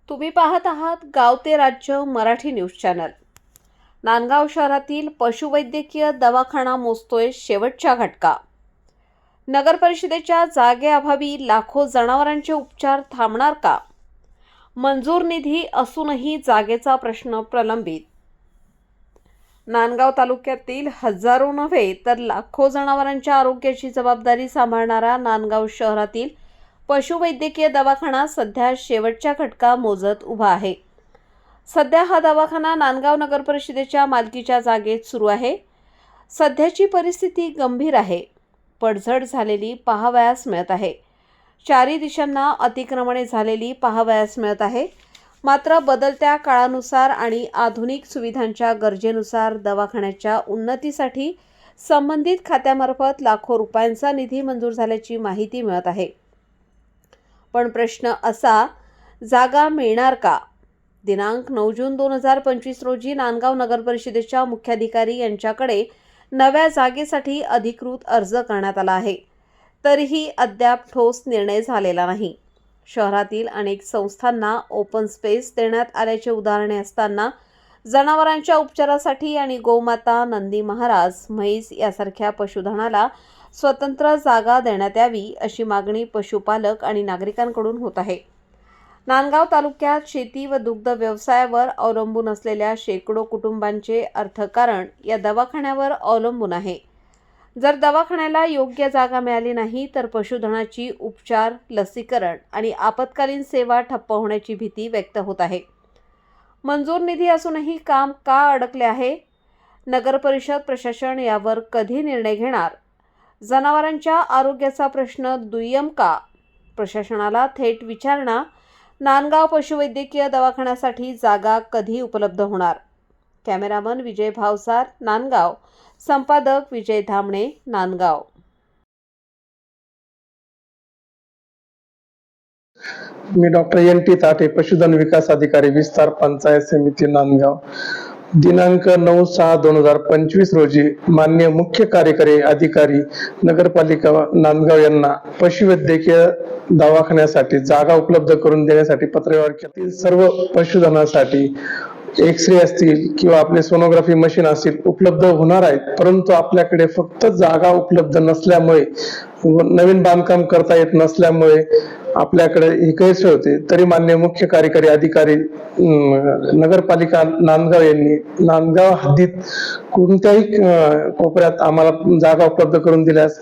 तुम्ही पाहत आहात गाव ते राज्य मराठी न्यूज चॅनल। नांदगाव शहरातील पशुवैद्यकीय दवाखाना मोजतोय शेवटचा घटका। नगर परिषदेच्या जागेअभावी लाखो जनावरांचे उपचार थांबणार का? मंजूर निधी असूनही जागेचा प्रश्न प्रलंबित। नांदगाव तालुक्यातील हजारो नव्हे तर लाखो जनावरांच्या आरोग्याची जबाबदारी सांभाळणारा नांदगाव शहरातील पशुवैद्यकीय दवाखाना सध्या शेवटच्या घटका मोजत उभा आहे। सध्या हा दवाखाना नांदगाव नगर परिषदेच्या मालकीच्या जागेत सुरू आहे। सध्याची परिस्थिती गंभीर आहे। पडझड झालेली पाहावयास मिळत आहे। चारी दिशांना अतिक्रमणे झालेली पाहावयास मिळत आहे। मात्र बदलत्या काळानुसार आणि आधुनिक सुविधांच्या गरजेनुसार दवाखान्याच्या उन्नतीसाठी संबंधित खात्यामार्फत लाखो रुपयांचा निधी मंजूर झाल्याची माहिती मिळत आहे। पण प्रश्न असा, जागा मिळणार का? दिनांक 9 जून 2025 रोजी नांदगाव नगर परिषदेच्या मुख्याधिकारी यांच्याकडे नव्या जागेसाठी अधिकृत अर्ज करण्यात आला आहे। तरीही अद्याप ठोस निर्णय झालेला नाही। शहरातील अनेक संस्थांना ओपन स्पेस देण्यात आल्याचे उदाहरणे असताना जनावरांच्या उपचारासाठी आणि गोमाता, नंदी महाराज, म्हैस यासारख्या पशुधनाला स्वतंत्र जागा देण्यात यावी अशी मागणी पशुपालक आणि नागरिकांकडून होत आहे। नांदगाव तालुक्यात शेती व दुग्ध व्यवसायावर अवलंबून असलेल्या शेकडो कुटुंबांचे अर्थकारण या दवाखान्यावर अवलंबून आहे। जर दवाखान्याला योग्य जागा मिळाली नाही तर पशुधनाची उपचार, लसीकरण आणि आपत्कालीन सेवा ठप्प होण्याची भीती व्यक्त होत आहे। मंजूर निधी असूनही काम का अडकले आहे? नगर परिषद प्रशासन यावर कधी निर्णय घेणार? जनावरांच्या आरोग्याचा प्रश्न दुय्यम का? प्रशासनाला थेट विचारणा। नांदगाव पशुवैद्यकीय दवाखान्यासाठी जागा कधी उपलब्ध होणार? कॅमेरामन विजय भावसार, नांदगाव। संपादक विजय धामणे, नांदगाव। मी डॉक्टर NT ताटे, पशुधन विकास अधिकारी, विस्तार पंचायत समिती, नांदगाव। दिनांक 9/6/2025 रोजी माननीय मुख्य कार्यकारी अधिकारी नगरपालिका नांदगाव यांना पशुवैद्यकीय दवाखान्यासाठी जागा उपलब्ध करून देण्यासाठी पत्रव्यवहार केला। सर्व पशुधनासाठी एक्सरे असतील किंवा आपले सोनोग्राफी मशीन असतील उपलब्ध होणार आहेत, परंतु आपल्याकडे फक्त जागा उपलब्ध नसल्यामुळे, नवीन बांधकाम करता येत नसल्यामुळे आपल्याकडे ही गैरसोय होते। तरी माननीय मुख्य कार्यकारी अधिकारी नगरपालिका नांदगाव यांनी नांदगाव हद्दीत कोणत्याही कोपऱ्यात आम्हाला जागा उपलब्ध करून दिल्यास